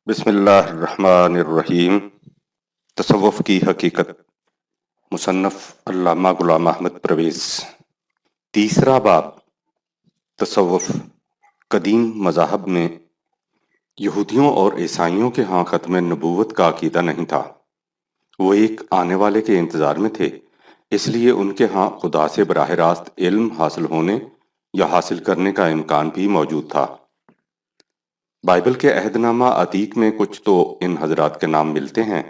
بسم اللہ الرحمن الرحیم۔ تصوف کی حقیقت، مصنف علامہ غلام احمد پرویز۔ تیسرا باب، تصوف۔ قدیم مذاہب میں یہودیوں اور عیسائیوں کے ہاں ختم نبوت کا عقیدہ نہیں تھا۔ وہ ایک آنے والے کے انتظار میں تھے، اس لیے ان کے ہاں خدا سے براہ راست علم حاصل ہونے یا حاصل کرنے کا امکان بھی موجود تھا۔ بائبل کے عہد نامہ عتیق میں کچھ تو ان حضرات کے نام ملتے ہیں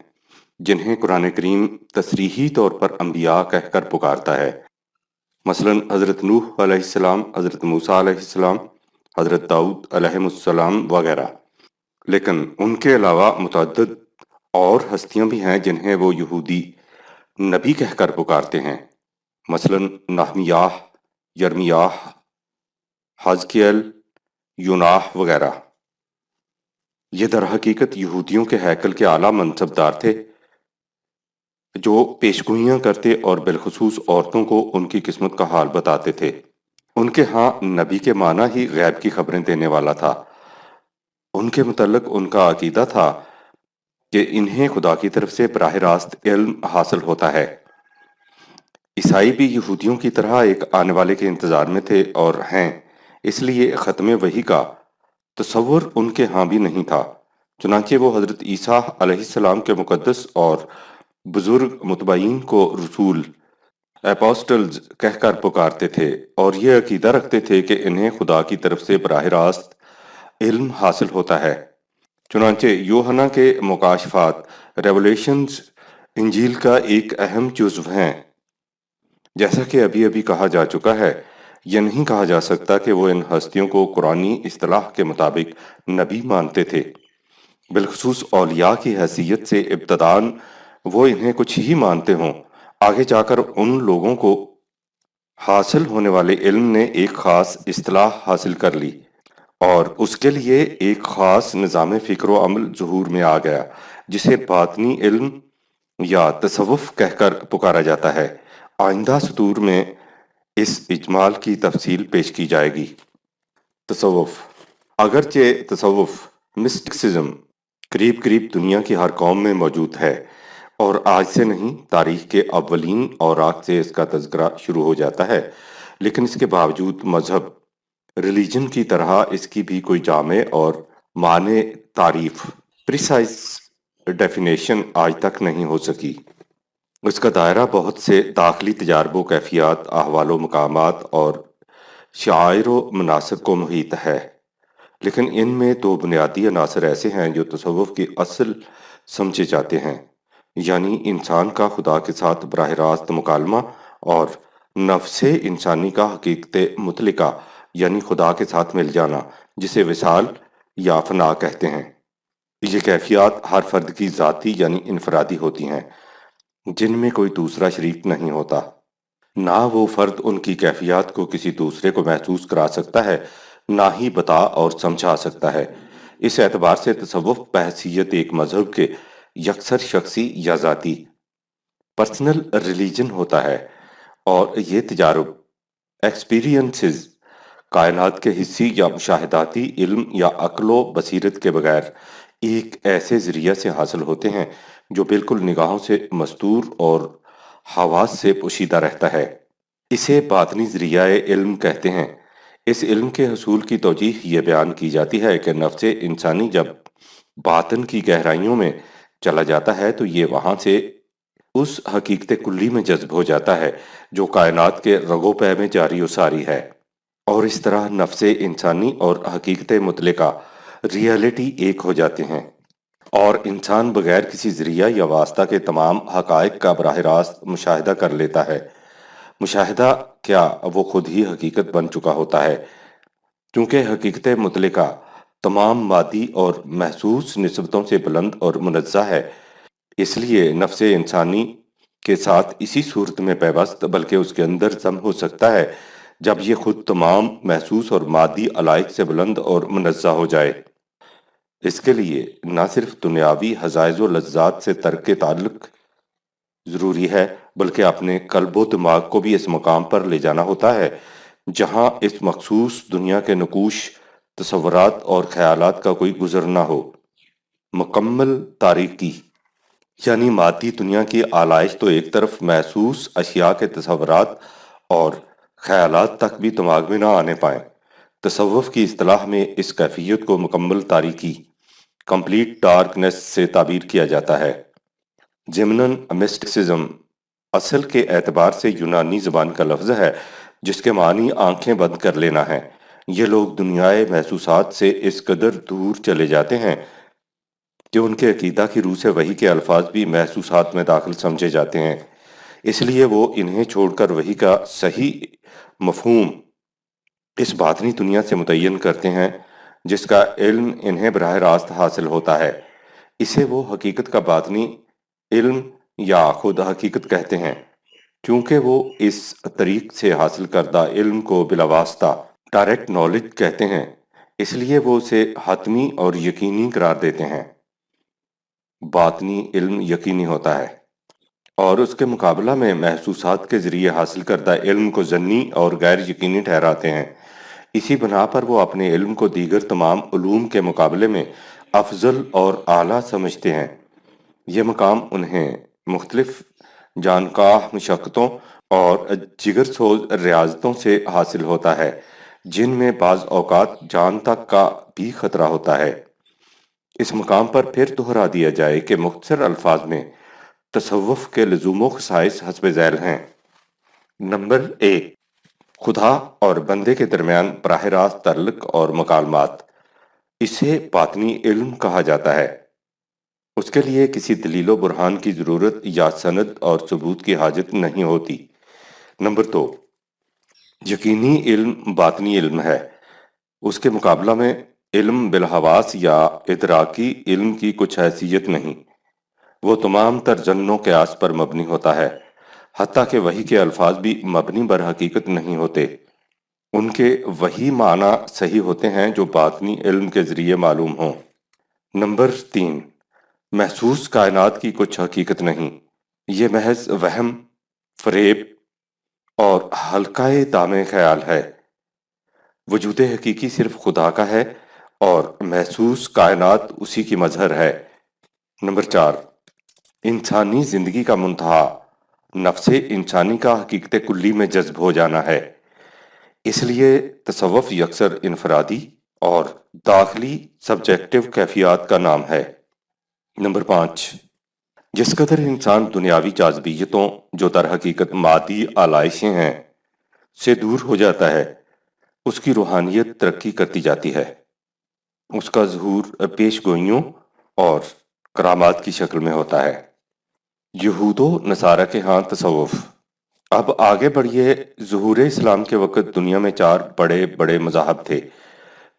جنہیں قرآن کریم تصریحی طور پر انبیاء کہہ کر پکارتا ہے، مثلا حضرت نوح علیہ السلام، حضرت موسیٰ علیہ السلام، حضرت داؤد علیہ السلام وغیرہ۔ لیکن ان کے علاوہ متعدد اور ہستیاں بھی ہیں جنہیں وہ یہودی نبی کہہ کر پکارتے ہیں، مثلا نحمیاہ، یرمیاہ، حزقیل، یوناح وغیرہ۔ یہ در حقیقت یہودیوں کے ہیکل کے اعلیٰ منصب دار تھے جو پیشگوئیاں کرتے اور بالخصوص عورتوں کو ان کی قسمت کا حال بتاتے تھے۔ ان کے ہاں نبی کے معنی ہی غیب کی خبریں دینے والا تھا۔ ان کے متعلق ان کا عقیدہ تھا کہ انہیں خدا کی طرف سے براہ راست علم حاصل ہوتا ہے۔ عیسائی بھی یہودیوں کی طرح ایک آنے والے کے انتظار میں تھے اور ہیں، اس لیے ختم وحی کا تصور ان کے ہاں بھی نہیں تھا۔ چنانچہ وہ حضرت عیسیٰ علیہ السلام کے مقدس اور بزرگ متبعین کو رسول، اپوسٹلز کہہ کر پکارتے تھے اور یہ عقیدہ رکھتے تھے کہ انہیں خدا کی طرف سے براہ راست علم حاصل ہوتا ہے۔ چنانچہ یوحنا کے مکاشفات، ریولیشنز، انجیل کا ایک اہم جزو ہیں۔ جیسا کہ ابھی ابھی کہا جا چکا ہے، یہ نہیں کہا جا سکتا کہ وہ ان ہستیوں کو قرآنی اصطلاح کے مطابق نبی مانتے تھے۔ بالخصوص اولیاء کی حیثیت سے ابتداءً وہ انہیں کچھ ہی مانتے ہوں، آگے جا کر ان لوگوں کو حاصل ہونے والے علم نے ایک خاص اصطلاح حاصل کر لی اور اس کے لیے ایک خاص نظام فکر و عمل ظہور میں آ گیا جسے باطنی علم یا تصوف کہہ کر پکارا جاتا ہے۔ آئندہ سطور میں اس اجمال کی تفصیل پیش کی جائے گی۔ تصوف، اگرچہ تصوف مسٹکسزم قریب قریب دنیا کی ہر قوم میں موجود ہے اور آج سے نہیں، تاریخ کے اولین اوراق سے اس کا تذکرہ شروع ہو جاتا ہے، لیکن اس کے باوجود مذہب، ریلیجن کی طرح اس کی بھی کوئی جامع اور معنی تعریف، پریسائز ڈیفینیشن آج تک نہیں ہو سکی۔ اس کا دائرہ بہت سے داخلی تجارب و کیفیات، احوال و مقامات اور شعائر و مناسب کو محیط ہے، لیکن ان میں دو بنیادی عناصر ایسے ہیں جو تصوف کی اصل سمجھے جاتے ہیں، یعنی انسان کا خدا کے ساتھ براہ راست مکالمہ اور نفس انسانی کا حقیقت مطلقہ یعنی خدا کے ساتھ مل جانا، جسے وصال یا فنا کہتے ہیں۔ یہ کیفیات ہر فرد کی ذاتی یعنی انفرادی ہوتی ہیں، جن میں کوئی دوسرا شریک نہیں ہوتا۔ نہ وہ فرد ان کی کیفیات کو کسی دوسرے کو محسوس کرا سکتا ہے، نہ ہی بتا اور سمجھا سکتا ہے۔ اس اعتبار سے تصوف بحیثیت ایک مذہب کے یکسر شخصی یا ذاتی، پرسنل ریلیجن ہوتا ہے، اور یہ تجارب، ایکسپیرینسز، کائنات کے حسی یا مشاہداتی علم یا عقل و بصیرت کے بغیر ایک ایسے ذریعہ سے حاصل ہوتے ہیں جو بالکل نگاہوں سے مستور اور حواس سے پوشیدہ رہتا ہے۔ اسے باطنی ذریعہ علم کہتے ہیں۔ اس علم کے حصول کی توجیہ یہ بیان کی جاتی ہے کہ نفس انسانی جب باطن کی گہرائیوں میں چلا جاتا ہے تو یہ وہاں سے اس حقیقت کلی میں جذب ہو جاتا ہے جو کائنات کے رگ و پے میں جاری و ساری ہے، اور اس طرح نفس انسانی اور حقیقت مطلقہ، ریئلٹی، ایک ہو جاتے ہیں، اور انسان بغیر کسی ذریعہ یا واسطہ کے تمام حقائق کا براہ راست مشاہدہ کر لیتا ہے۔ مشاہدہ کیا، وہ خود ہی حقیقت بن چکا ہوتا ہے، چونکہ حقیقت مطلقہ تمام مادی اور محسوس نسبتوں سے بلند اور منزہ ہے، اس لیے نفس انسانی کے ساتھ اسی صورت میں پیوست بلکہ اس کے اندر ضم ہو سکتا ہے جب یہ خود تمام محسوس اور مادی علائق سے بلند اور منزہ ہو جائے۔ اس کے لیے نہ صرف دنیاوی حظائظ و لذات سے ترک تعلق ضروری ہے بلکہ اپنے قلب و دماغ کو بھی اس مقام پر لے جانا ہوتا ہے جہاں اس مخصوص دنیا کے نقوش، تصورات اور خیالات کا کوئی گزر نہ ہو۔ مکمل تاریکی یعنی مادی دنیا کی آلائش تو ایک طرف، محسوس اشیاء کے تصورات اور خیالات تک بھی دماغ میں نہ آنے پائیں۔ تصوف کی اصطلاح میں اس کیفیت کو مکمل تاریکی، کمپلیٹ ڈارکنیس سے تعبیر کیا جاتا ہے۔ ضمناً مسٹسزم اصل کے اعتبار سے یونانی زبان کا لفظ ہے جس کے معنی آنکھیں بند کر لینا ہے۔ یہ لوگ دنیائے محسوسات سے اس قدر دور چلے جاتے ہیں کہ ان کے عقیدہ کی روح سے وحی کے الفاظ بھی محسوسات میں داخل سمجھے جاتے ہیں، اس لیے وہ انہیں چھوڑ کر وحی کا صحیح مفہوم اس باطنی دنیا سے متعین کرتے ہیں جس کا علم انہیں براہ راست حاصل ہوتا ہے۔ اسے وہ حقیقت کا باطنی علم یا خود حقیقت کہتے ہیں، کیونکہ وہ اس طریق سے حاصل کردہ علم کو بلا واسطہ ڈائریکٹ نالج کہتے ہیں، اس لیے وہ اسے حتمی اور یقینی قرار دیتے ہیں۔ باطنی علم یقینی ہوتا ہے اور اس کے مقابلہ میں محسوسات کے ذریعے حاصل کردہ علم کو ظنی اور غیر یقینی ٹھہراتے ہیں۔ اسی بنا پر وہ اپنے علم کو دیگر تمام علوم کے مقابلے میں افضل اور اعلیٰ سمجھتے ہیں۔ یہ مقام انہیں مختلف جانکاہ مشقتوں اور جگر سوز ریاضتوں سے حاصل ہوتا ہے جن میں بعض اوقات جان تک کا بھی خطرہ ہوتا ہے۔ اس مقام پر پھر دہرا دیا جائے کہ مختصر الفاظ میں تصوف کے لزوم و خصائص حسب ذیل ہیں۔ نمبر 1، خدا اور بندے کے درمیان براہ راست تعلق اور مکالمات، اسے باطنی علم کہا جاتا ہے۔ اس کے لیے کسی دلیل و برہان کی ضرورت یا سند اور ثبوت کی حاجت نہیں ہوتی۔ نمبر 2، یقینی علم باطنی علم ہے۔ اس کے مقابلہ میں علم بالحواس یا ادراکی علم کی کچھ حیثیت نہیں۔ وہ تمام تر ظن و قیاس پر مبنی ہوتا ہے، حتیٰ کہ وحی کے الفاظ بھی مبنی بر حقیقت نہیں ہوتے۔ ان کے وہی معنی صحیح ہوتے ہیں جو باطنی علم کے ذریعے معلوم ہوں۔ نمبر 3، محسوس کائنات کی کچھ حقیقت نہیں، یہ محض وہم، فریب اور حلقہ دام خیال ہے۔ وجود حقیقی صرف خدا کا ہے اور محسوس کائنات اسی کی مظہر ہے۔ نمبر 4، انسانی زندگی کا منتہا نفس انسانی کا حقیقت کلی میں جذب ہو جانا ہے، اس لیے تصوف یکسر انفرادی اور داخلی سبجیکٹو کیفیات کا نام ہے۔ نمبر 5، جس قدر انسان دنیاوی جاذبیتوں جو در حقیقت مادی آلائشیں ہیں سے دور ہو جاتا ہے، اس کی روحانیت ترقی کرتی جاتی ہے۔ اس کا ظہور پیش گوئیوں اور کرامات کی شکل میں ہوتا ہے۔ یہود و نصارہ کے ہاں تصوف۔ اب آگے بڑھیے۔ ظہور اسلام کے وقت دنیا میں 4 بڑے بڑے مذاہب تھے: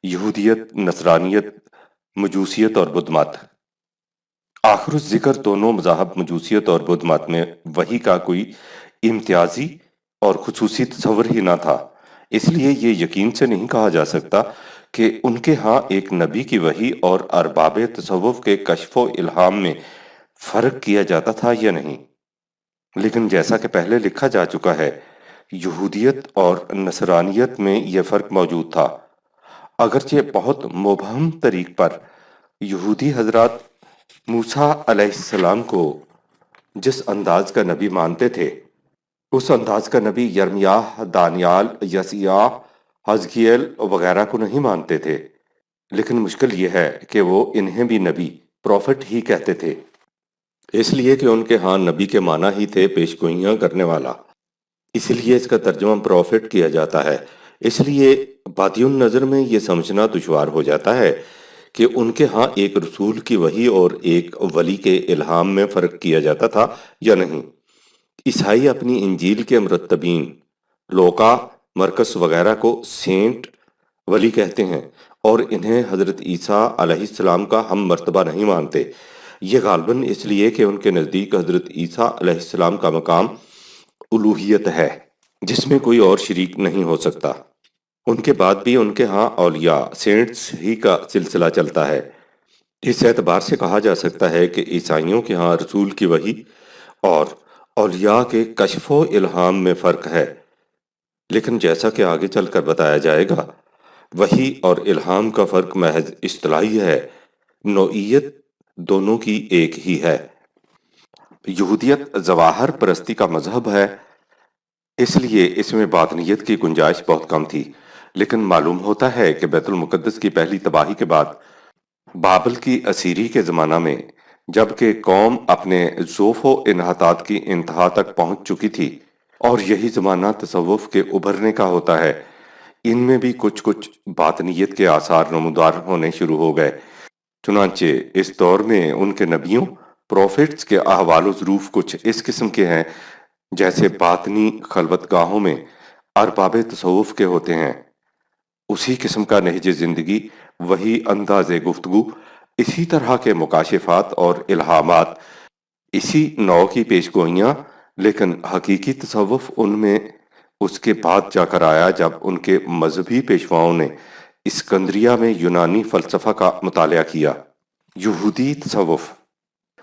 یہودیت، نصرانیت، مجوسیت اور بدھ مت۔ آخر الذکر دونوں مذاہب مجوسیت اور بدھ مت میں وحی کا کوئی امتیازی اور خصوصی تصور ہی نہ تھا، اس لیے یہ یقین سے نہیں کہا جا سکتا کہ ان کے ہاں ایک نبی کی وحی اور ارباب تصوف کے کشف و الہام میں فرق کیا جاتا تھا یا نہیں۔ لیکن جیسا کہ پہلے لکھا جا چکا ہے، یہودیت اور نصرانیت میں یہ فرق موجود تھا، اگرچہ بہت مبہم طریق پر۔ یہودی حضرات موسیٰ علیہ السلام کو جس انداز کا نبی مانتے تھے، اس انداز کا نبی یرمیاہ، دانیال، یسیع، حزقییل وغیرہ کو نہیں مانتے تھے۔ لیکن مشکل یہ ہے کہ وہ انہیں بھی نبی، پروفٹ ہی کہتے تھے، اس لیے کہ ان کے ہاں نبی کے معنی ہی تھے پیش گوئیاں کرنے والا، اس لیے اس کا ترجمہ پروفٹ کیا جاتا ہے۔ اس لیے بادی النظر میں یہ سمجھنا دشوار ہو جاتا ہے کہ ان کے ہاں ایک رسول کی وحی اور ایک ولی کے الہام میں فرق کیا جاتا تھا یا نہیں۔ عیسائی اپنی انجیل کے مرتبین لوقا، مرکس وغیرہ کو سینٹ، ولی کہتے ہیں اور انہیں حضرت عیسیٰ علیہ السلام کا ہم مرتبہ نہیں مانتے۔ یہ غالباً اس لیے کہ ان کے نزدیک حضرت عیسیٰ علیہ السلام کا مقام الوہیت ہے جس میں کوئی اور شریک نہیں ہو سکتا۔ ان کے بعد بھی ان کے ہاں اولیاء، سینٹس ہی کا سلسلہ چلتا ہے۔ اس اعتبار سے کہا جا سکتا ہے کہ عیسائیوں کے ہاں رسول کی وحی اور اولیاء کے کشف و الہام میں فرق ہے، لیکن جیسا کہ آگے چل کر بتایا جائے گا، وحی اور الہام کا فرق محض اصطلاحی ہے، نوعیت دونوں کی ایک ہی ہے۔ یہودیت ظواہر پرستی کا مذہب ہے، اس لیے اس میں باطنیت کی گنجائش بہت کم تھی، لیکن معلوم ہوتا ہے کہ بیت المقدس کی پہلی تباہی کے بعد بابل کی اسیری کے زمانہ میں، جبکہ قوم اپنے ضعف و انحطاط کی انتہا تک پہنچ چکی تھی، اور یہی زمانہ تصوف کے ابھرنے کا ہوتا ہے، ان میں بھی کچھ باطنیت کے آثار نمودار ہونے شروع ہو گئے۔ چنانچہ اس دور میں ان کے نبیوں، پروفیٹس کے احوال و ظروف کچھ اس قسم کے ہیں جیسے باطنی خلوت گاہوں میں ارباب تصوف کے ہوتے ہیں۔ اسی قسم کا نہج زندگی، وہی انداز گفتگو، اسی طرح کے مکاشفات اور الہامات، اسی نوع کی پیشگوئیاں، لیکن حقیقی تصوف ان میں اس کے بعد جا کر آیا جب ان کے مذہبی پیشواؤں نے اسکندریہ میں یونانی فلسفہ کا مطالعہ کیا، یہودی تصوف،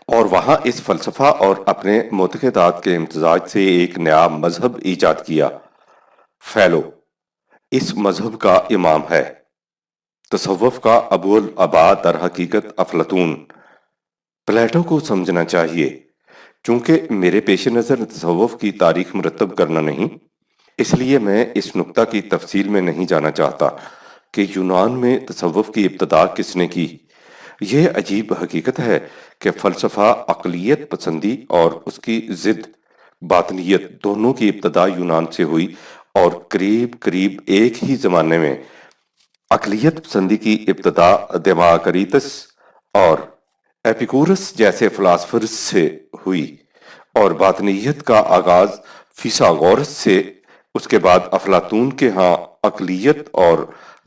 اور وہاں اس فلسفہ اور اپنے معتقدات کے امتزاج سے ایک نیا مذہب ایجاد کیا۔ فیلو اس مذہب کا امام ہے۔ تصوف کا ابو الآباء در حقیقت افلاطون۔ پلیٹو کو سمجھنا چاہیے۔ چونکہ میرے پیش نظر تصوف کی تاریخ مرتب کرنا نہیں، اس لیے میں اس نقطہ کی تفصیل میں نہیں جانا چاہتا کہ یونان میں تصوف کی ابتدا کس نے کی۔ یہ عجیب حقیقت ہے کہ فلسفہ عقلیت پسندی اور اس کی ضد باطنیت دونوں کی ابتدا یونان سے ہوئی، اور قریب ایک ہی زمانے میں عقلیت پسندی کی ابتدا دیماکریٹس اور ایپیکورس جیسے فلاسفرز سے ہوئی، اور باطنیت کا آغاز فیثاغورس سے، اس کے بعد افلاطون کے ہاں عقلیت اور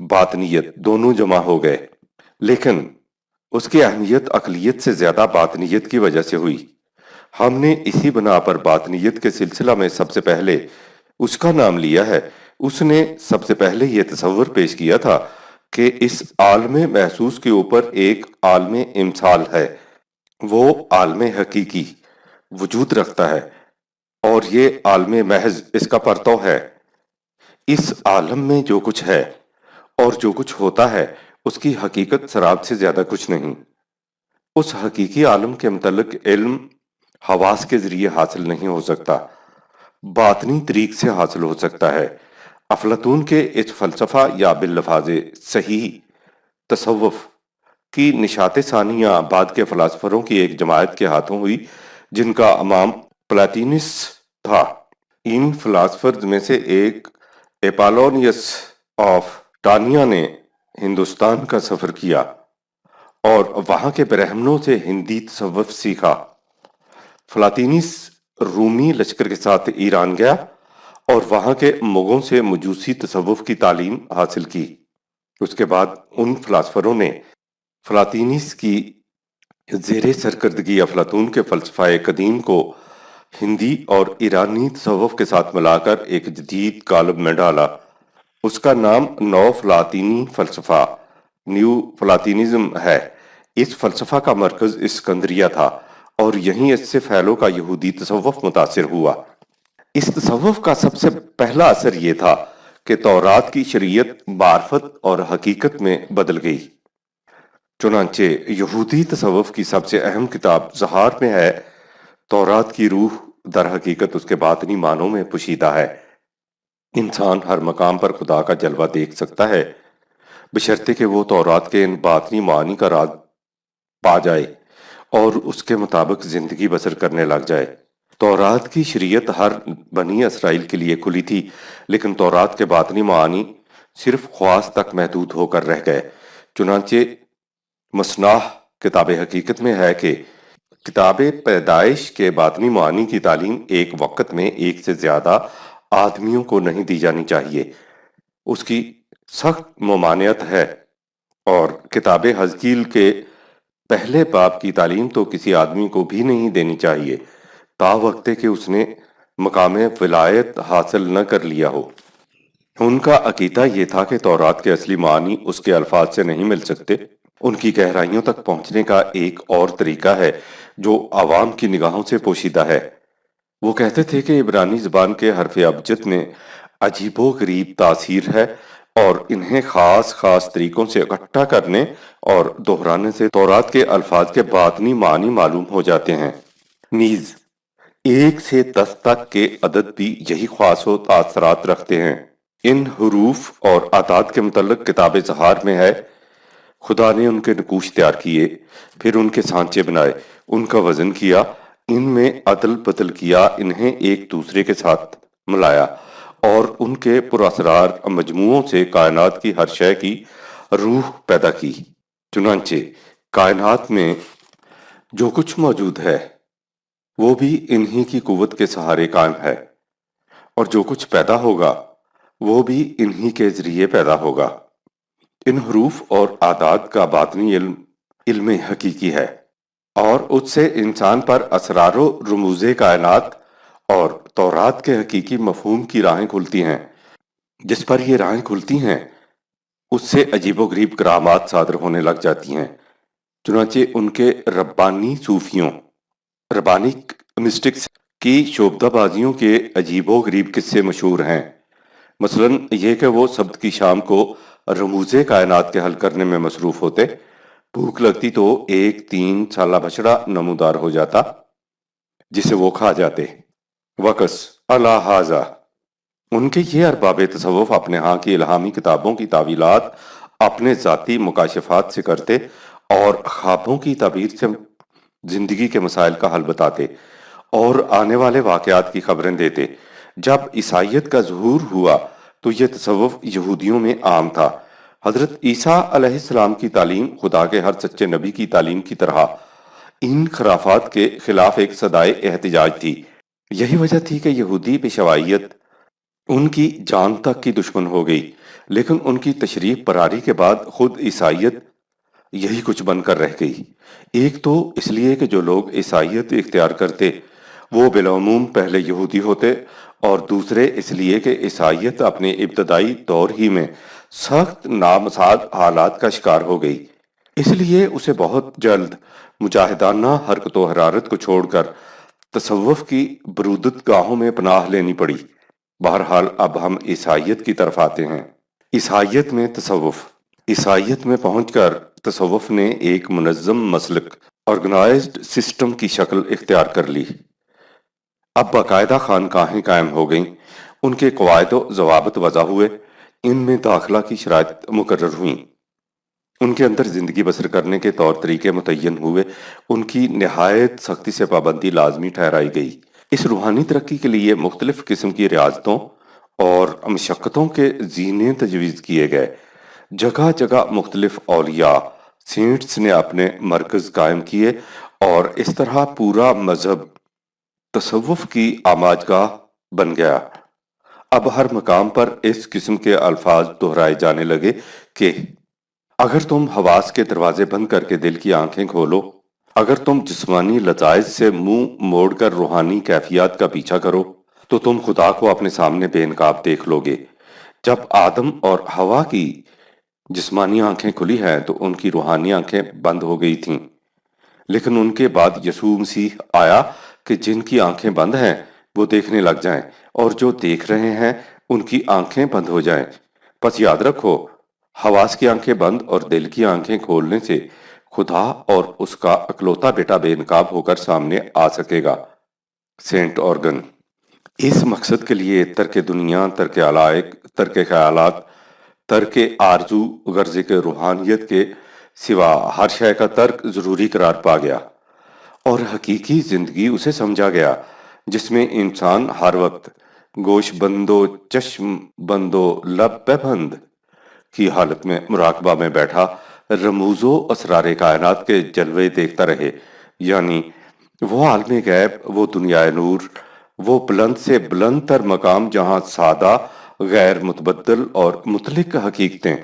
باطنیت دونوں جمع ہو گئے، لیکن اس کی اہمیت عقلیت سے زیادہ باطنیت کی وجہ سے ہوئی۔ ہم نے اسی بنا پر باطنیت کے سلسلہ میں سب سے پہلے اس کا نام لیا ہے۔ اس نے سب سے پہلے یہ تصور پیش کیا تھا کہ اس عالم محسوس کے اوپر ایک عالم امثال ہے، وہ عالم حقیقی وجود رکھتا ہے، اور یہ عالم محض اس کا پرتو ہے۔ اس عالم میں جو کچھ ہے اور جو کچھ ہوتا ہے، اس کی حقیقت سراب سے زیادہ کچھ نہیں۔ اس حقیقی عالم کے متعلق علم حواس کے ذریعے حاصل نہیں ہو سکتا، باطنی طریق سے حاصل ہو سکتا ہے۔ افلاطون کے اس فلسفہ یا باللفاظ صحیح تصوف کی نشات ثانیہ بعد کے فلاسفروں کی ایک جماعت کے ہاتھوں ہوئی جن کا امام پلاٹینس تھا۔ ان فلاسفرز میں سے ایک ایپالونیس آف ٹانیا نے ہندوستان کا سفر کیا اور وہاں کے برہمنوں سے ہندی تصوف سیکھا۔ فلاطینس رومی لشکر کے ساتھ ایران گیا اور وہاں کے مغوں سے مجوسی تصوف کی تعلیم حاصل کی۔ اس کے بعد ان فلاسفروں نے فلاطینس کی زیر سرکردگی افلاطون کے فلسفہ قدیم کو ہندی اور ایرانی تصوف کے ساتھ ملا کر ایک جدید قالب میں ڈالا۔ اس کا نام نو فلاطینی فلسفہ، نیو فلاطینزم ہے۔ اس فلسفہ کا مرکز اسکندریہ تھا اور یہیں اس سے فیلو کا یہودی تصوف متاثر ہوا۔ اس تصوف کا سب سے پہلا اثر یہ تھا کہ تورات کی شریعت معرفت اور حقیقت میں بدل گئی۔ چنانچہ یہودی تصوف کی سب سے اہم کتاب ظہار میں ہے، تورات کی روح در حقیقت اس کے باطنی معنوں میں پوشیدہ ہے۔ انسان ہر مقام پر خدا کا جلوہ دیکھ سکتا ہے، بشرطے کہ وہ تورات کے ان باطنی معانی کا راز پا جائے اور اس کے مطابق زندگی بسر کرنے لگ جائے۔ تورات کی شریعت ہر بنی اسرائیل کے لیے کھلی تھی، لیکن تورات کے باطنی معانی صرف خواص تک محدود ہو کر رہ گئے۔ چنانچہ مصناح کتاب حقیقت میں ہے کہ کتاب پیدائش کے باطنی معانی کی تعلیم ایک وقت میں ایک سے زیادہ آدمیوں کو نہیں دی جانی چاہیے۔ اس کی سخت ممانعت ہے، اور کتاب حزقیل کے پہلے باب کی تعلیم تو کسی آدمی کو بھی نہیں دینی چاہیے تا وقت کہ اس نے مقام ولایت حاصل نہ کر لیا ہو۔ ان کا عقیدہ یہ تھا کہ تورات کے اصلی معنی اس کے الفاظ سے نہیں مل سکتے، ان کی گہرائیوں تک پہنچنے کا ایک اور طریقہ ہے جو عوام کی نگاہوں سے پوشیدہ ہے۔ وہ کہتے تھے کہ عبرانی زبان کے حرف ابجد میں عجیب و غریب تاثیر ہے اور انہیں خاص خاص طریقوں سے اکٹھا کرنے اور دہرانے سے تورات کے الفاظ کے باطنی معنی معلوم ہو جاتے ہیں۔ نیز 1 سے 10 تک کے عدد بھی یہی خواص و تاثرات رکھتے ہیں۔ ان حروف اور اعداد کے متعلق کتاب زہار میں ہے: خدا نے ان کے نقوش تیار کیے، پھر ان کے سانچے بنائے، ان کا وزن کیا، ان میں عدل بدل کیا، انہیں ایک دوسرے کے ساتھ ملایا، اور ان کے پراسرار مجموعوں سے کائنات کی ہر شے کی روح پیدا کی۔ چنانچہ کائنات میں جو کچھ موجود ہے وہ بھی انہی کی قوت کے سہارے قائم ہے، اور جو کچھ پیدا ہوگا وہ بھی انہی کے ذریعے پیدا ہوگا۔ ان حروف اور اعداد کا باطنی علم حقیقی ہے، اور اس سے انسان پر اسرار و رموز کائنات اور تورات کے حقیقی مفہوم کی راہیں کھلتی ہیں۔ جس پر یہ راہیں کھلتی ہیں اس سے عجیب و غریب کرامات صادر ہونے لگ جاتی ہیں۔ چنانچہ ان کے ربانی صوفیوں، ربانک مسٹکس کی شعبدہ بازیوں کے عجیب و غریب قصے مشہور ہیں۔ مثلاً یہ کہ وہ سبت کی شام کو رموز کائنات کے حل کرنے میں مصروف ہوتے، بھوک لگتی تو ایک 3 سالہ بچڑا نمودار ہو جاتا جسے وہ کھا جاتے۔ وقص علی ھذا، ان کے یہ ارباب تصوف اپنے ہاں کی الہامی کتابوں کی تعویلات اپنے ذاتی مکاشفات سے کرتے اور خوابوں کی تعبیر سے زندگی کے مسائل کا حل بتاتے اور آنے والے واقعات کی خبریں دیتے۔ جب عیسائیت کا ظہور ہوا تو یہ تصوف یہودیوں میں عام تھا۔ حضرت عیسیٰ علیہ السلام کی تعلیم خدا کے ہر سچے نبی کی تعلیم کی طرح ان خرافات کے خلاف ایک صدائے احتجاج تھی۔ یہی وجہ تھی کہ یہودی پیشوائیت ان کی جان تک کی دشمن ہو گئی، لیکن ان کی تشریف براری کے بعد خود عیسائیت یہی کچھ بن کر رہ گئی۔ ایک تو اس لیے کہ جو لوگ عیسائیت اختیار کرتے وہ بالعموم پہلے یہودی ہوتے، اور دوسرے اس لیے کہ عیسائیت اپنے ابتدائی دور ہی میں سخت نامساعد حالات کا شکار ہو گئی، اس لیے اسے بہت جلد مجاہدانہ حرکت و حرارت کو چھوڑ کر تصوف کی برودت گاہوں میں پناہ لینی پڑی۔ بہرحال اب ہم عیسائیت کی طرف آتے ہیں۔ عیسائیت میں تصوف، عیسائیت میں پہنچ کر تصوف نے ایک منظم مسلک، آرگنائزڈ سسٹم کی شکل اختیار کر لی۔ اب باقاعدہ خانقاہیں قائم ہو گئیں، ان کے قواعد و ضوابط وضع ہوئے، ان میں داخلہ کی شرائط مقرر ہوئیں، ان کے اندر زندگی بسر کرنے کے طور طریقے متعین ہوئے، ان کی نہایت سختی سے پابندی لازمی ٹھہرائی گئی۔ اس روحانی ترقی کے لیے مختلف قسم کی ریاضتوں اور مشقتوں کے زینے تجویز کیے گئے۔ جگہ جگہ مختلف اولیاء، سینٹس نے اپنے مرکز قائم کیے، اور اس طرح پورا مذہب تصوف کی آماجگاہ بن گیا۔ اب ہر مقام پر اس قسم کے الفاظ دہرائے جانے لگے کہ اگر تم حواس کے دروازے بند کر کے دل کی آنکھیں کھولو، اگر تم جسمانی لذائذ سے منہ موڑ کر روحانی کیفیات کا پیچھا کرو، تو تم خدا کو اپنے سامنے بے نقاب دیکھ لو گے۔ جب آدم اور حوا کی جسمانی آنکھیں کھلی ہیں تو ان کی روحانی آنکھیں بند ہو گئی تھیں، لیکن ان کے بعد یسوع مسیح آیا کہ جن کی آنکھیں بند ہیں وہ دیکھنے لگ جائیں، اور جو دیکھ رہے ہیں ان کی آنکھیں بند ہو جائیں۔ پس یاد رکھو، حواس کی آنکھیں بند اور دل کی آنکھیں کھولنے سے خدا اور اس کا اکلوتا بیٹا بے نقاب ہو کر سامنے آ سکے گا۔ Saint organ. اس مقصد کے لیے ترک دنیا، ترک علائق، ترک خیالات، ترک آرزو غرض کے روحانیت کے سوا ہر شے کا ترک ضروری قرار پا گیا، اور حقیقی زندگی اسے سمجھا گیا جس میں انسان ہر وقت گوش بندو چشم بندو لب بند کی حالت میں مراقبہ میں بیٹھا رموز و اسرار کائنات کے جلوے دیکھتا رہے، یعنی وہ عالم غیب، وہ دنیا نور، وہ بلند سے بلند تر مقام جہاں سادہ، غیر متبدل اور مطلق حقیقتیں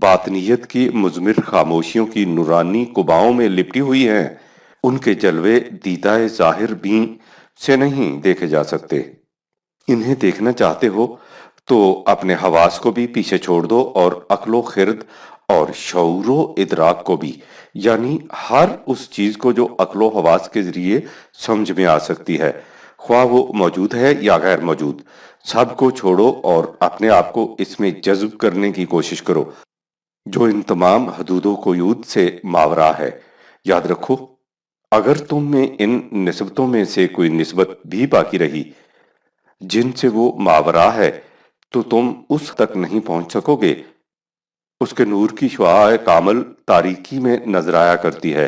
باطنیت کی مضمر خاموشیوں کی نورانی قباؤں میں لپٹی ہوئی ہیں، ان کے جلوے دیدہ ظاہر بین سے نہیں دیکھے جا سکتے۔ انہیں دیکھنا چاہتے ہو تو اپنے حواس کو بھی پیچھے چھوڑ دو، اور عقل و خرد اور شعور و ادراک کو بھی، یعنی ہر اس چیز کو جو عقل و حواس کے ذریعے سمجھ میں آ سکتی ہے۔ خواہ وہ موجود ہے یا غیر موجود، سب کو چھوڑو اور اپنے آپ کو اس میں جذب کرنے کی کوشش کرو جو ان تمام حدود و قیود سے ماورا ہے۔ یاد رکھو، اگر تم میں ان نسبتوں میں سے کوئی نسبت بھی باقی رہی جن سے وہ ماورا ہے تو تم اس تک نہیں پہنچ سکو گے۔ اس کے نور کی شعاع کامل تاریکی میں نظر آیا کرتی ہے،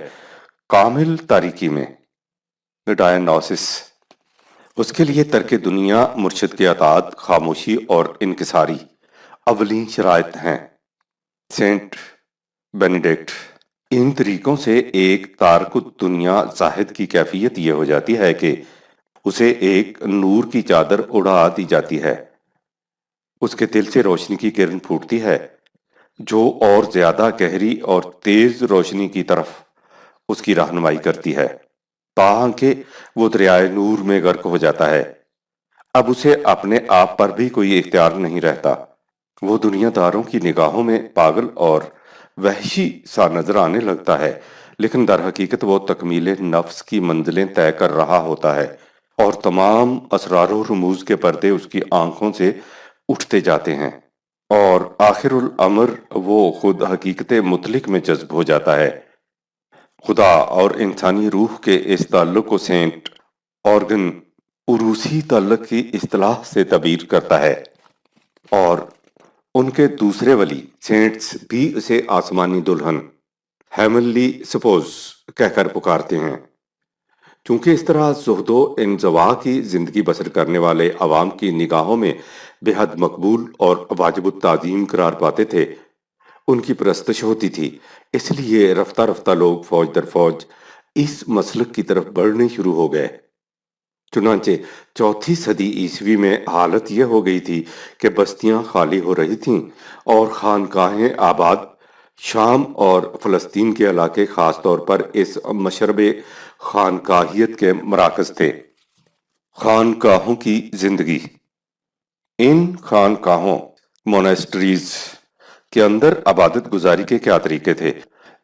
کامل تاریکی میں، ڈائنوسس۔ اس کے لیے ترک دنیا، مرشد کی اطاعت، خاموشی اور انکساری اولین شرائط ہیں۔ سینٹ بینیڈکٹ: ان طریقوں سے ایک تارک دنیا زاہد کی کیفیت یہ ہو جاتی ہے کہ اسے ایک نور کی چادر اڑا دی جاتی ہے، اس کے دل سے روشنی کی کرن پھوٹتی ہے جو اور زیادہ گہری اور تیز روشنی کی طرف اس کی رہنمائی کرتی ہے، تاکہ وہ دریائے نور میں غرق ہو جاتا ہے۔ اب اسے اپنے آپ پر بھی کوئی اختیار نہیں رہتا، وہ دنیا داروں کی نگاہوں میں پاگل اور وحشی سا نظر آنے لگتا ہے، لیکن در حقیقت وہ تکمیل نفس کی منزلیں طے کر رہا ہوتا ہے، اور تمام اسرار و رموز کے پردے اس کی آنکھوں سے اٹھتے جاتے ہیں، اور آخر الامر وہ خود حقیقت مطلق میں جذب ہو جاتا ہے۔ خدا اور انسانی روح کے اس تعلق کو سینٹ آرگن عروسی تعلق کی اصطلاح سے تعبیر کرتا ہے، اور ان کے دوسرے ولی سینٹس بھی اسے آسمانی دلہن، ہیمنلی سپوز کہہ کر پکارتے ہیں، چونکہ اس طرح زہد و انزوا کی زندگی بسر کرنے والے عوام کی نگاہوں میں بے حد مقبول اور واجب التعظیم قرار پاتے تھے، ان کی پرستش ہوتی تھی۔ اس لیے رفتہ رفتہ لوگ فوج در فوج اس مسلک کی طرف بڑھنے شروع ہو گئے۔ چنانچہ چوتھی صدی عیسوی میں حالت یہ ہو گئی تھی کہ بستیاں خالی ہو رہی تھیں اور خانقاہیں آباد۔ شام اور فلسطین کے علاقے خاص طور پر اس مشرب خانقاہیت کے مراکز تھے۔ خانقاہوں کی زندگی: ان خانقاہوں موناسٹریز کے اندر عبادت گزاری کے کیا طریقے تھے؟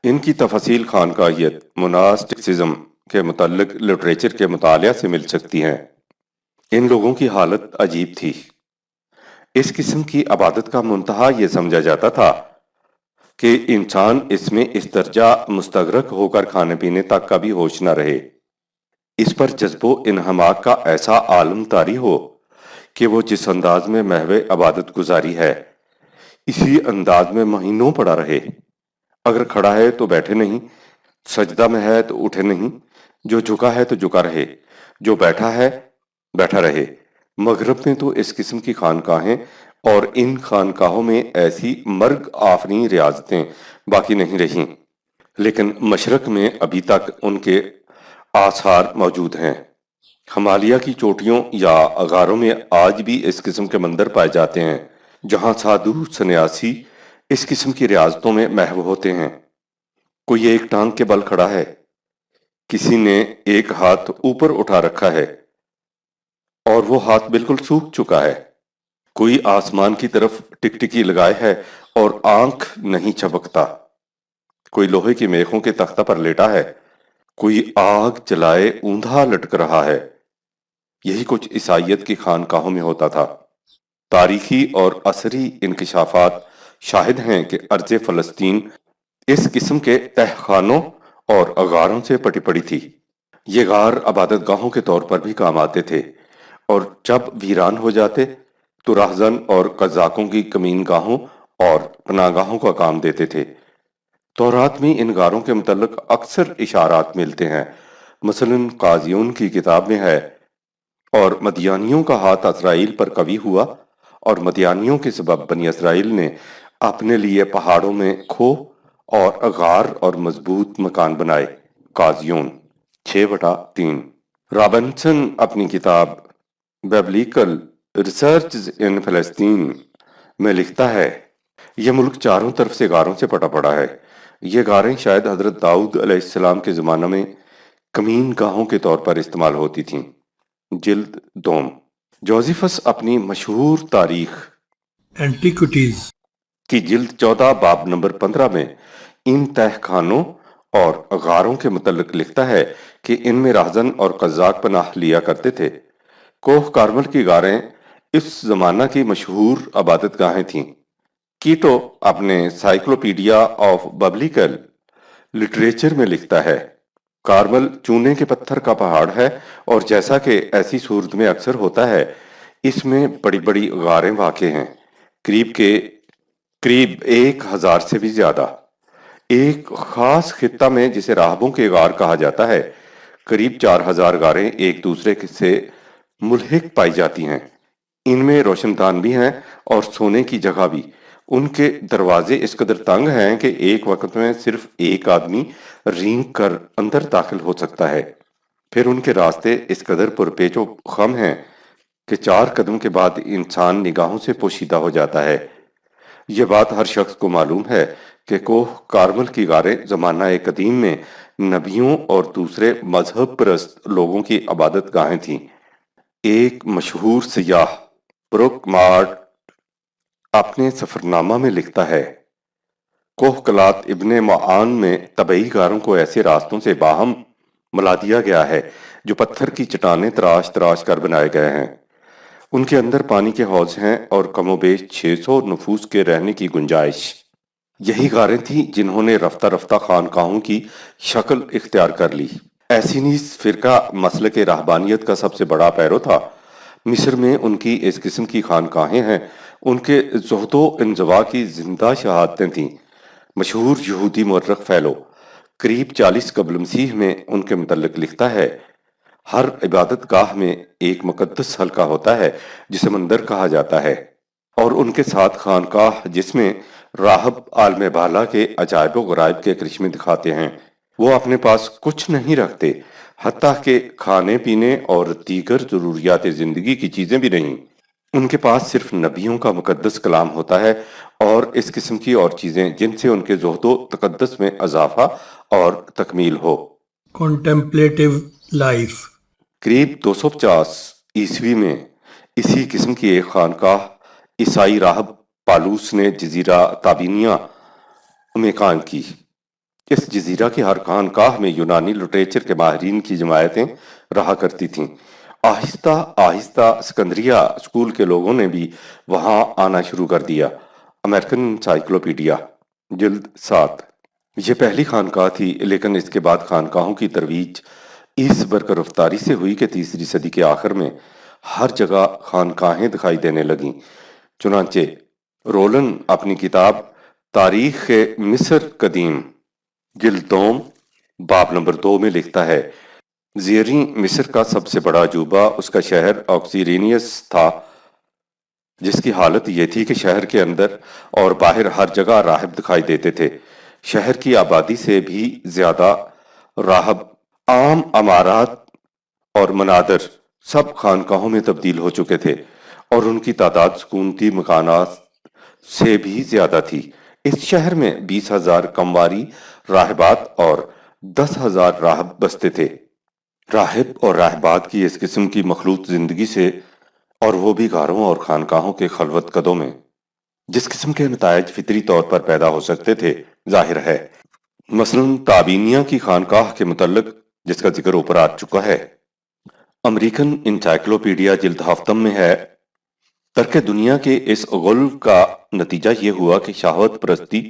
ان کی تفاصیل خانقاہیت موناسٹکسزم کے متعلق لٹریچر کے مطالعہ سے مل سکتی ہیں۔ ان لوگوں کی حالت عجیب تھی۔ اس قسم کی عبادت کا منتہا یہ سمجھا جاتا تھا کہ انسان اس میں اس درجہ مستغرق ہو کر کھانے پینے تک کا بھی ہوش نہ رہے، اس پر جذب و انہماک کا ایسا عالم طاری ہو کہ وہ جس انداز میں محو عبادت گزاری ہے اسی انداز میں مہینوں پڑا رہے۔ اگر کھڑا ہے تو بیٹھے نہیں، سجدہ میں ہے تو اٹھے نہیں، جو جھکا ہے تو جھکا رہے، جو بیٹھا ہے بیٹھا رہے۔ مغرب میں تو اس قسم کی خانقاہیں اور ان خانقاہوں میں ایسی مرگ آفریں ریاضتیں باقی نہیں رہیں، لیکن مشرق میں ابھی تک ان کے آثار موجود ہیں۔ ہمالیہ کی چوٹیوں یا غاروں میں آج بھی اس قسم کے مندر پائے جاتے ہیں جہاں سادھو سنیاسی اس قسم کی ریاضتوں میں محو ہوتے ہیں۔ کوئی ایک ٹانگ کے بل کھڑا ہے، کسی نے ایک ہاتھ اوپر اٹھا رکھا ہے اور وہ ہاتھ بالکل سوکھ چکا ہے، کوئی آسمان کی طرف ٹکٹکی لگائے ہے اور آنکھ نہیں چھپکتا، کوئی لوہے کی میخوں کے تختہ پر لیٹا ہے، کوئی آگ جلائے اوندھا لٹک رہا ہے۔ یہی کچھ عیسائیت کی خانقاہوں میں ہوتا تھا۔ تاریخی اور عصری انکشافات شاہد ہیں کہ ارض فلسطین اس قسم کے تہ خانوں اور غاروں سے پٹی پڑی تھی۔ یہ غار عبادت گاہوں کے طور پر بھی کام آتے تھے، اور جب ویران ہو جاتے تو راہزن اور قزاقوں کی کمین گاہوں اور پناہ گاہوں کا کام دیتے تھے۔ تورات میں ان غاروں کے متعلق اکثر اشارات ملتے ہیں، مثلاً قاضیون کی کتاب میں ہے، اور مدیانیوں کا ہاتھ اسرائیل پر قوی ہوا اور مدیانیوں کے سبب بنی اسرائیل نے اپنے لیے پہاڑوں میں کھو اور غار اور مضبوط مکان بنائے۔ قاضیون 6/3۔ رابنسن اپنی کتاب بیبلیکل ریسرچز ان فلسطین میں لکھتا ہے، یہ ملک چاروں طرف سے غاروں سے پٹا پڑا ہے۔ یہ غاریں شاید حضرت داؤد علیہ السلام کے زمانہ میں کمین گاہوں کے طور پر استعمال ہوتی تھیں۔ جلد 2۔ جوزیفس اپنی مشہور تاریخ اینٹیکوٹیز کی جلد 14 باب نمبر 15 میں ان تہ خانوں اور غاروں کے متعلق لکھتا ہے کہ ان میں راہزن اور قزاق پناہ لیا کرتے تھے۔ کوہ کارمل کی غاریں اس زمانہ کی مشہور عبادت گاہیں تھیں۔ کیٹو اپنے سائیکلوپیڈیا آف ببلیکل لٹریچر میں لکھتا ہے، کارمل چونے کے پتھر کا پہاڑ ہے، اور جیسا کہ ایسی صورت میں اکثر ہوتا ہے، اس میں بڑی بڑی غاریں واقع ہیں، قریب 1000 سے بھی زیادہ۔ ایک خاص خطہ میں جسے راہبوں کے غار کہا جاتا ہے، قریب 4000 غاریں ایک دوسرے سے ملحق پائی جاتی ہیں۔ ان میں روشن دان بھی ہیں اور سونے کی جگہ بھی۔ ان کے دروازے اس قدر تنگ ہیں کہ ایک وقت میں صرف ایک آدمی رینگ کر اندر داخل ہو سکتا ہے۔ پھر ان کے راستے اس قدر پرپیچ و خم ہیں کہ 4 قدم کے بعد انسان نگاہوں سے پوشیدہ ہو جاتا ہے۔ یہ بات ہر شخص کو معلوم ہے کہ کوہ کارمل کی غاریں زمانہ قدیم میں نبیوں اور دوسرے مذہب پرست لوگوں کی عبادت گاہیں تھیں۔ ایک مشہور سیاح بروک مارٹ اپنے سفرنامہ میں لکھتا ہے، کوہ قلات ابن معان میں طبعی غاروں کو ایسے راستوں سے باہم ملا دیا گیا ہے جو پتھر کی چٹانیں تراش تراش کر بنائے گئے ہیں۔ ان کے اندر پانی کے حوض ہیں اور کم و بیش 600 نفوس کے رہنے کی گنجائش۔ یہی غاریں تھیں جنہوں نے رفتہ رفتہ خانقاہوں کی شکل اختیار کر لی۔ ایسی نیز فرقہ مسلک رہبانیت کا سب سے بڑا پیرو تھا۔ مصر میں ان کی اس قسم کی خانقاہیں ہیں۔ ان کے زہد و انزوا کی زندہ شہادتیں تھیں۔ مشہور یہودی مورخ فیلو قریب 40 قبل مسیح میں ان کے متعلق لکھتا ہے، ہر عبادت گاہ میں ایک مقدس حلقہ ہوتا ہے جسے مندر کہا جاتا ہے، اور ان کے ساتھ خانقاہ جس میں راہب عالم بالا کے عجائب و غرائب کے کرشمے دکھاتے ہیں۔ وہ اپنے پاس کچھ نہیں رکھتے، حتیٰ کہ کھانے پینے اور دیگر ضروریات زندگی کی چیزیں بھی نہیں۔ ان کے پاس صرف نبیوں کا مقدس کلام ہوتا ہے اور اس قسم کی اور چیزیں جن سے ان کے زہد و تقدس میں اضافہ اور تکمیل ہو۔ contemplative life. قریب 250 عیسوی میں اسی قسم کی ایک خانقاہ عیسائی راہب پالوس نے جزیرہ تابینیہ میں قائم کی۔ اس جزیرہ کی ہر خانقاہ میں یونانی لٹریچر کے ماہرین کی جماعتیں رہا کرتی تھیں۔ آہستہ آہستہ سکندریہ اسکول کے لوگوں نے بھی وہاں آنا شروع کر دیا۔ امریکن انسائیکلوپیڈیا جلد 7۔ یہ پہلی خانقاہ تھی، لیکن اس کے بعد خانقاہوں کی ترویج اس برقرار رفتاری سے ہوئی کہ 3 صدی کے آخر میں ہر جگہ خانقاہیں دکھائی دینے لگیں۔ چنانچہ رولن اپنی کتاب تاریخ مصر قدیم جلد 2 باب نمبر 2 میں لکھتا ہے، زیریں مصر کا سب سے بڑا عجوبہ اس کا شہر آکسیرینیس تھا، جس کی حالت یہ تھی کہ شہر کے اندر اور باہر ہر جگہ راہب دکھائی دیتے تھے۔ شہر کی آبادی سے بھی زیادہ راہب، عام عمارات اور منادر سب خانقاہوں میں تبدیل ہو چکے تھے، اور ان کی تعداد سکونتی مکانات سے بھی زیادہ تھی۔ اس شہر میں 20,000 کمواری راہبات اور 10,000 راہب بستے تھے۔ راہب اور راہبات کی اس قسم کی مخلوط زندگی سے، اور وہ بھی غاروں اور خانقاہوں کے خلوت قدوں میں، جس قسم کے نتائج فطری طور پر پیدا ہو سکتے تھے ظاہر ہے۔ مثلاً تابینیہ کی خانقاہ کے متعلق جس کا ذکر اوپر آ چکا ہے، امریکن انسائیکلوپیڈیا جلد 7 میں ہے، ترک دنیا کے اس غلو کا نتیجہ یہ ہوا کہ شہوت پرستی،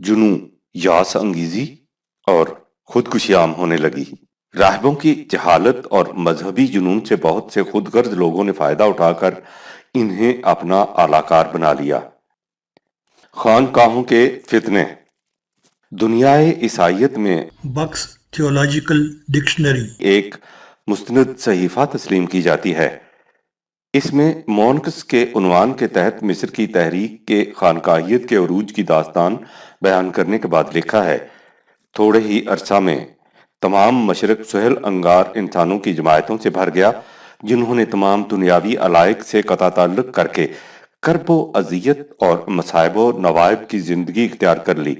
جنون، یاس انگیزی اور خودکشی عام ہونے لگی۔ راہبوں کی جہالت اور مذہبی جنون سے بہت سے خود غرض لوگوں نے فائدہ اٹھا کر انہیں اپنا اعلی کار بنا لیا۔ خانقاہوں کے فتنے۔ دنیائے عیسائیت میں Buck's Theological Dictionary. ایک مستند صحیفہ تسلیم کی جاتی ہے۔ اس میں مونکس کے عنوان کے تحت مصر کی تحریک کے خانقاہیت کے عروج کی داستان بیان کرنے کے بعد لکھا ہے، تھوڑے ہی عرصہ میں تمام مشرق سہل انگار انسانوں کی جماعتوں سے بھر گیا، جنہوں نے تمام دنیاوی علائق سے قطع تعلق کر کے کرب و اذیت اور مصائب و نوائب کی زندگی اختیار کر لی،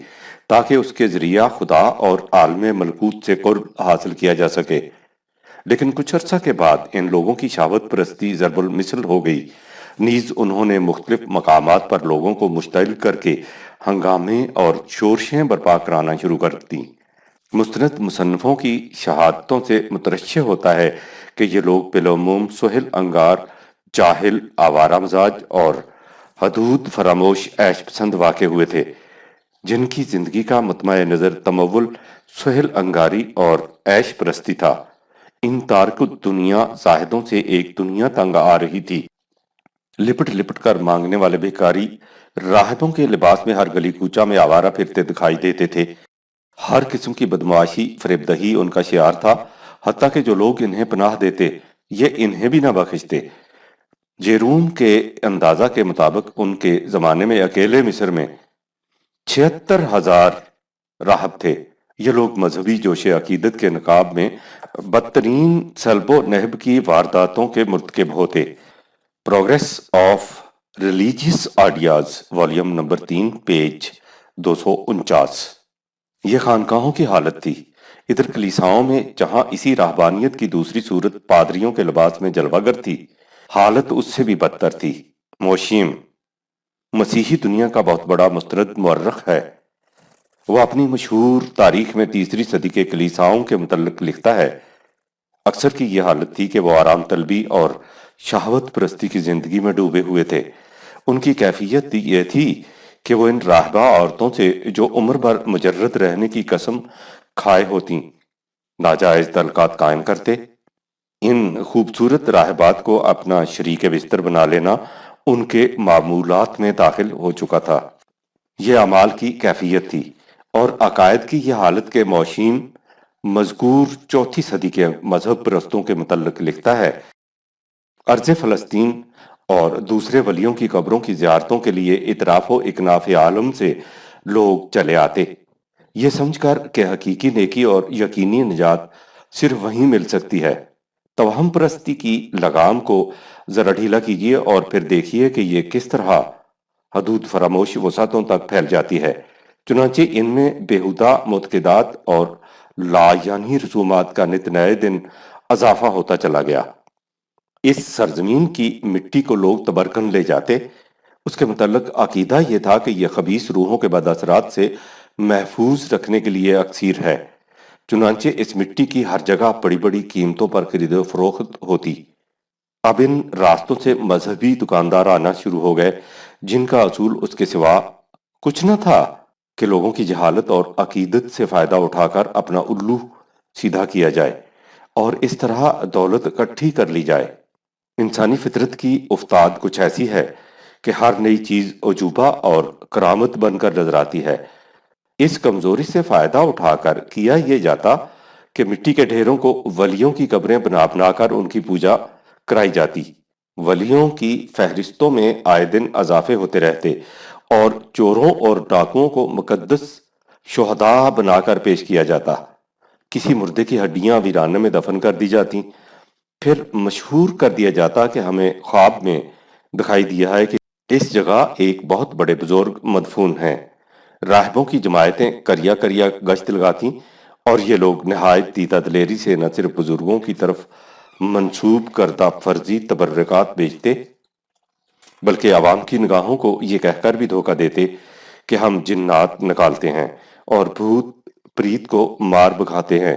تاکہ اس کے ذریعہ خدا اور عالم ملکوت سے قرب حاصل کیا جا سکے۔ لیکن کچھ عرصہ کے بعد ان لوگوں کی شہوت پرستی ضرب المثل ہو گئی، نیز انہوں نے مختلف مقامات پر لوگوں کو مشتعل کر کے ہنگامے اور شورشیں برپا کرانا شروع کر دیں۔ مستند مصنفوں کی شہادتوں سے مترشح ہوتا ہے کہ یہ لوگ بالعموم سہل انگار، جاہل، آوارہ مزاج اور حدود فراموش عیش پسند واقع ہوئے تھے، جن کی زندگی کا مطمع نظر تمول، سہل انگاری اور عیش پرستی تھا۔ ان تارک الدنیا زاہدوں سے ایک دنیا تنگ آ رہی تھی۔ لپٹ لپٹ کر مانگنے والے بھکاری راہبوں کے لباس میں ہر گلی کوچہ میں آوارہ پھرتے دکھائی دیتے تھے۔ ہر قسم کی بدمعاشی، فریب دہی ان کا شعار تھا، حتیٰ کہ جو لوگ انہیں پناہ دیتے یہ انہیں بھی نہ بخشتے۔ جیروم کے اندازہ کے مطابق ان کے زمانے میں اکیلے مصر میں 76,000 راہب تھے۔ یہ لوگ مذہبی جوش عقیدت کے نقاب میں بدترین سلب و نہب کی وارداتوں کے مرتکب ہوتے۔ Progress of religious ideas, volume number 3، page 249۔ یہ خانقاہوں کی حالت تھی۔ ادھر کلیساؤں میں جہاں اسی راہبانیت کی دوسری صورت پادریوں کے لباس میں جلوہ گر تھی، حالت اس سے بھی بدتر تھی۔ موشیم مسیحی دنیا کا بہت بڑا مستند مورخ ہے۔ وہ اپنی مشہور تاریخ میں تیسری صدی کے کلیساؤں کے متعلق لکھتا ہے، اکثر کی یہ حالت تھی کہ وہ آرام طلبی اور شہوت پرستی کی زندگی میں ڈوبے ہوئے تھے۔ ان کی کیفیت یہ تھی کہ وہ ان راہبہ عورتوں سے جو عمر بھر مجرد رہنے کی قسم کھائے ہوتی ناجائز تعلقات قائم کرتے۔ ان خوبصورت راہبات کو اپنا شریک بستر بنا لینا ان کے معمولات میں داخل ہو چکا تھا۔ یہ اعمال کی کیفیت تھی، اور عقائد کی یہ حالت کے موشیم مذکور چوتھی صدی کے مذہب پرستوں کے متعلق لکھتا ہے، ارض فلسطین اور دوسرے ولیوں کی قبروں کی زیارتوں کے لیے اطراف و اکناف عالم سے لوگ چلے آتے، یہ سمجھ کر کہ حقیقی نیکی اور یقینی نجات صرف وہیں مل سکتی ہے۔ توہم پرستی کی لگام کو ذرا ڈھیلا کیجیے اور پھر دیکھیے کہ یہ کس طرح حدود فراموش وسعتوں تک پھیل جاتی ہے۔ چنانچہ ان میں بیہودہ معتقدات اور لا یعنی رسومات کا نت نئے دن اضافہ ہوتا چلا گیا۔ اس سرزمین کی مٹی کو لوگ تبرکن لے جاتے۔ اس کے متعلق عقیدہ یہ تھا کہ یہ خبیث روحوں کے بد اثرات سے محفوظ رکھنے کے لیے اکسیر ہے، چنانچہ اس مٹی کی ہر جگہ بڑی بڑی قیمتوں پر خرید و فروخت ہوتی۔ اب ان راستوں سے مذہبی دکاندار آنا شروع ہو گئے، جن کا اصول اس کے سوا کچھ نہ تھا کہ لوگوں کی جہالت اور عقیدت سے فائدہ اٹھا کر اپنا الو سیدھا کیا جائے اور اس طرح دولت اکٹھی کر لی جائے۔ انسانی فطرت کی افتاد کچھ ایسی ہے کہ ہر نئی چیز عجوبہ اور کرامت بن کر نظر آتی ہے۔ اس کمزوری سے فائدہ اٹھا کر کیا یہ جاتا کہ مٹی کے ڈھیروں کو ولیوں کی قبریں بنا بنا کر ان کی پوجا کرائی جاتی۔ ولیوں کی فہرستوں میں آئے دن اضافے ہوتے رہتے اور چوروں اور ڈاکوؤں کو مقدس شہداء بنا کر پیش کیا جاتا۔ کسی مردے کی ہڈیاں ویرانے میں دفن کر دی جاتی، پھر مشہور کر دیا جاتا کہ ہمیں خواب میں دکھائی دیا ہے کہ اس جگہ ایک بہت بڑے بزرگ مدفون ہیں۔ راہبوں کی جماعتیں کریا کریا گشت لگاتی اور یہ لوگ نہایت دیدہ دلیری سے نہ صرف بزرگوں کی طرف منسوب کردہ فرضی تبرکات بیچتے، بلکہ عوام کی نگاہوں کو یہ کہہ کر بھی دھوکہ دیتے کہ ہم جنات نکالتے ہیں اور بھوت پریت کو مار بکھاتے ہیں۔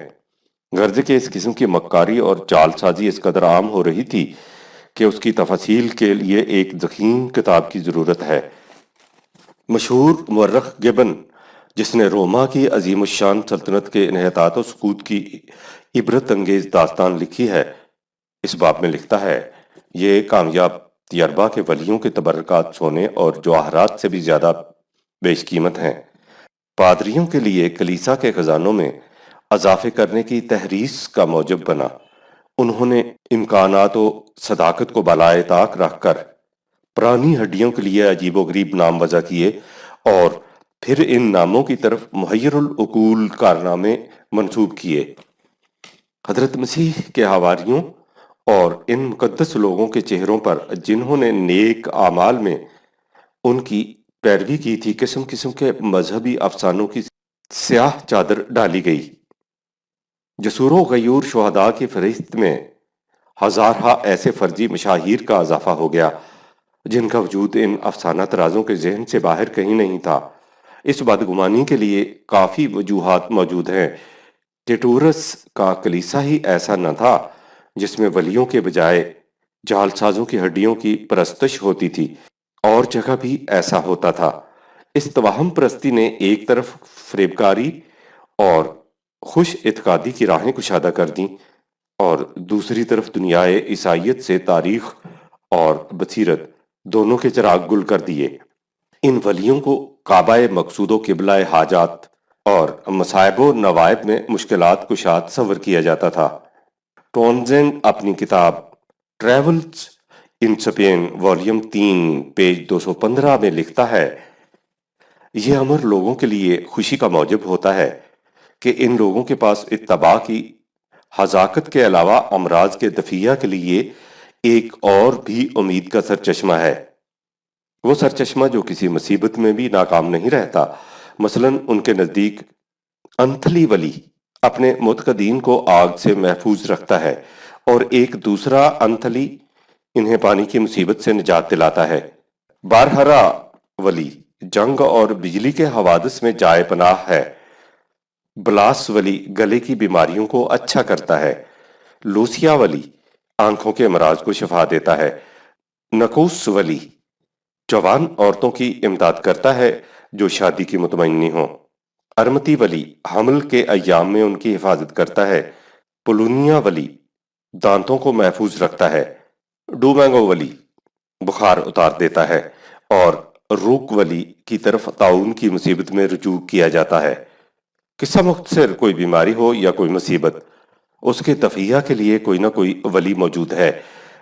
غرض کہ اس قسم کی مکاری اور چال سازی اس قدر عام ہو رہی تھی کہ اس کی تفصیل کے لیے ایک ضخیم کتاب کی ضرورت ہے۔ مشہور مورخ گبن، جس نے روما کی عظیم الشان سلطنت کے انحطاط و سقوط کی عبرت انگیز داستان لکھی ہے، اس باب میں لکھتا ہے، یہ کامیاب تجربہ کہ ولیوں کے تبرکات سونے اور جواہرات سے بھی زیادہ بیش قیمت ہیں، پادریوں کے لیے کلیسا کے خزانوں میں اضافے کرنے کی تحریص کا موجب بنا۔ انہوں نے امکانات و صداقت کو بالائے طاق رکھ کر پرانی ہڈیوں کے لیے عجیب و غریب نام وضع کیے اور پھر ان ناموں کی طرف محیر العقول کارنامے منسوب کیے۔ حضرت مسیح کے حواریوں اور ان مقدس لوگوں کے چہروں پر جنہوں نے نیک اعمال میں ان کی پیروی کی تھی، قسم قسم کے مذہبی افسانوں کی سیاہ چادر ڈالی گئی۔ جسور و غیور شہداء کی فہرست میں ہزارہا ایسے فرضی مشاہیر کا اضافہ ہو گیا جن کا وجود ان افسانہ ترازوں کے ذہن سے باہر کہیں نہیں تھا۔ اس بدگمانی کے لیے کافی وجوہات موجود ہیں۔ ٹیٹورس کا کلیسا ہی ایسا نہ تھا جس میں ولیوں کے بجائے جعل سازوں کی ہڈیوں کی پرستش ہوتی تھی، اور جگہ بھی ایسا ہوتا تھا۔ اس توہم پرستی نے ایک طرف فریبکاری اور خوش اعتقادی کی راہیں کشادہ کر دیں، اور دوسری طرف دنیائے عیسائیت سے تاریخ اور بصیرت دونوں کے چراغ گل کر دیے۔ ان ولیوں کو کعبہ مقصود و قبلہ حاجات اور مصائب و نوائب میں مشکلات کشا تصور کیا جاتا تھا۔ ٹونزینڈ اپنی کتاب travels in Spain volume 3 page 215 میں لکھتا ہے، یہ امر لوگوں کے لیے خوشی کا موجب ہوتا ہے کہ ان لوگوں کے پاس اتباع کی حذاقت کے علاوہ امراض کے دفیہ کے لیے ایک اور بھی امید کا سرچشمہ ہے۔ وہ سرچشمہ جو کسی مصیبت میں بھی ناکام نہیں رہتا۔ مثلاً ان کے نزدیک انتھلی ولی اپنے متقدین کو آگ سے محفوظ رکھتا ہے، اور ایک دوسرا انتھلی انہیں پانی کی مصیبت سے نجات دلاتا ہے۔ بارہرا ولی جنگ اور بجلی کے حوادث میں جائے پناہ ہے۔ بلاس ولی گلے کی بیماریوں کو اچھا کرتا ہے۔ لوسیا ولی آنکھوں کے امراض کو شفا دیتا ہے۔ نکوس ولی جوان عورتوں کی امداد کرتا ہے جو شادی کی متمنی ہوں۔ ارمتی ولی حمل کے ایام میں ان کی حفاظت کرتا ہے۔ پولونیا ولی دانتوں کو محفوظ رکھتا ہے۔ ڈومینگو ولی بخار اتار دیتا ہے، اور روک ولی کی طرف طاعون کی مصیبت میں رجوع کیا جاتا ہے۔ قصہ مختصر، کوئی بیماری ہو یا کوئی مصیبت، اس کے دفیہ کے لیے کوئی نہ کوئی ولی موجود ہے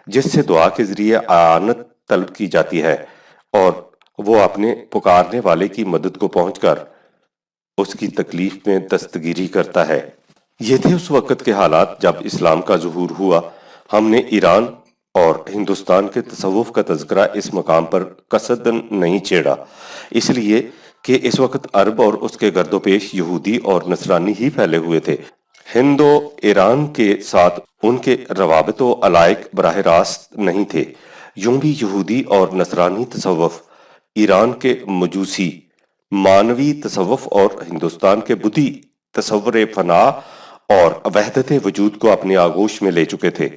جس سے دعا کے ذریعے اعانت طلب کی جاتی ہے، اور وہ اپنے پکارنے والے کی مدد کو پہنچ کر اس کی تکلیف میں دستگیری کرتا ہے۔ یہ تھے اس وقت کے حالات جب اسلام کا ظہور ہوا۔ ہم نے ایران اور ہندوستان کے تصوف کا تذکرہ اس مقام پر قصداً نہیں چھیڑا، اس لیے کہ اس وقت عرب اور اس کے گرد و پیش یہودی اور نصرانی ہی پھیلے ہوئے تھے۔ ہند و ایران کے ساتھ ان کے روابط و علائق براہ راست نہیں تھے۔ یوں بھی یہودی اور نصرانی تصوف، ایران کے مجوسی مانوی تصوف اور ہندوستان کے بدھی تصور فنا اور وحدت وجود کو اپنی آغوش میں لے چکے تھے۔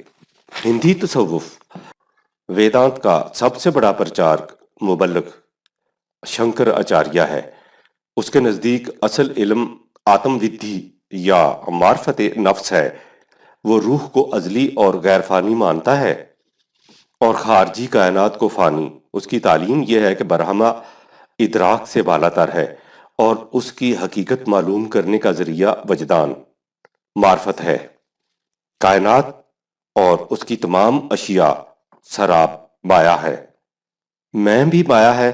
ہندی تصوف ویدانت کا سب سے بڑا پرچارک مبلغ شنکر آچاریہ ہے۔ اس کے نزدیک اصل علم آتم ودھی یا معرفت نفس ہے۔ وہ روح کو ازلی اور غیر فانی مانتا ہے اور خارجی کائنات کو فانی۔ اس کی تعلیم یہ ہے کہ برہمہ ادراک سے بالا تر ہے، اور اس کی حقیقت معلوم کرنے کا ذریعہ وجدان معرفت ہے۔ کائنات اور اس کی تمام اشیاء سراب مایا ہے۔ میں بھی مایا ہے۔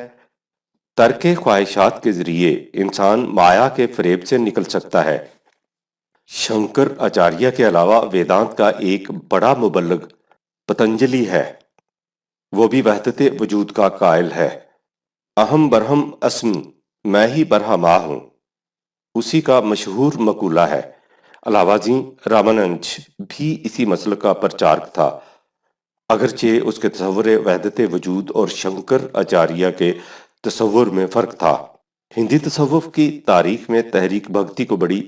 ترک خواہشات کے ذریعے انسان مایا کے فریب سے نکل سکتا ہے۔ شنکر آچاریہ کے علاوہ ویدانت کا ایک بڑا مبلغ پتنجلی ہے۔ وہ بھی وحدت وجود کا قائل ہے۔ اہم برہم اسمی، میں ہی برہما ہوں، اسی کا مشہور مقولہ ہے۔ علاوہ ازیں راماننج بھی اسی مسلک کا پرچارک تھا، اگرچہ اس کے تصور وحدت وجود اور شنکر آچاریہ کے تصور میں فرق تھا۔ ہندی تصوف کی تاریخ میں تحریک بھکتی کو بڑی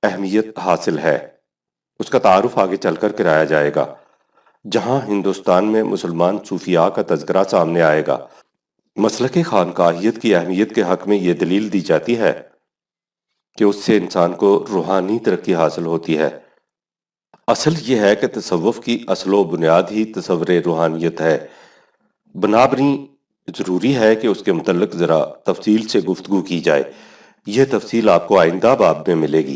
اہمیت حاصل ہے۔ اس کا تعارف آگے چل کر کرایا جائے گا، جہاں ہندوستان میں مسلمان صوفیاء کا تذکرہ سامنے آئے گا۔ مسلک خانقاہیت کی اہمیت کے حق میں یہ دلیل دی جاتی ہے کہ اس سے انسان کو روحانی ترقی حاصل ہوتی ہے۔ اصل یہ ہے کہ تصوف کی اصل و بنیاد ہی تصور روحانیت ہے۔ بنابراً ضروری ہے کہ اس کے متعلق ذرا تفصیل سے گفتگو کی جائے۔ یہ تفصیل آپ کو آئندہ باب میں ملے گی۔